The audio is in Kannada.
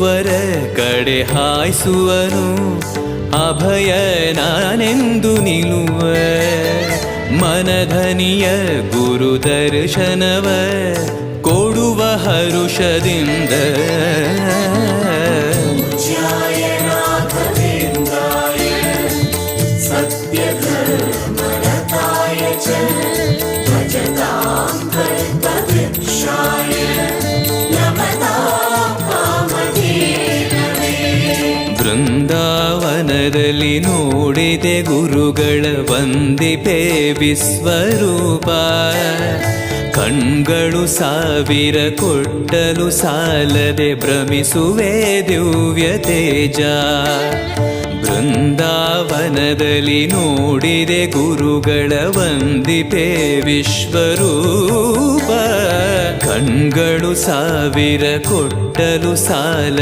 ವರ ಕಡೆ ಹಾಯ್ಸುವನು, ಅಭಯ ನಾನೆಂದು ನಿಲ್ಲುವ ಮನಧನಿಯ ಗುರು ದರ್ಶನವ ಕೊಡುವ ಹರುಷದಿಂದ. ಬೃಂದಾವನದಲ್ಲಿ ನೋಡಿದೆ ಗುರುಗಳ ವಂದಿಪೆ ವಿಶ್ವರೂಪ, ಕಣ್ಗಳು ಸಾವಿರ ಕೊಟ್ಟಲು ಸಾಲದೆ ಭ್ರಮಿಸುವೆ ದಿವ್ಯ ತೇಜ. ಬೃಂದಾವನದಲ್ಲಿ ನೋಡಿದೆ ಗುರುಗಳ ವಂದಿಪೆ ವಿಶ್ವರೂಪ, ಕಣ್ಗಳು ಸಾವಿರ ಕೊಟ್ಟಲು ಸಾಲ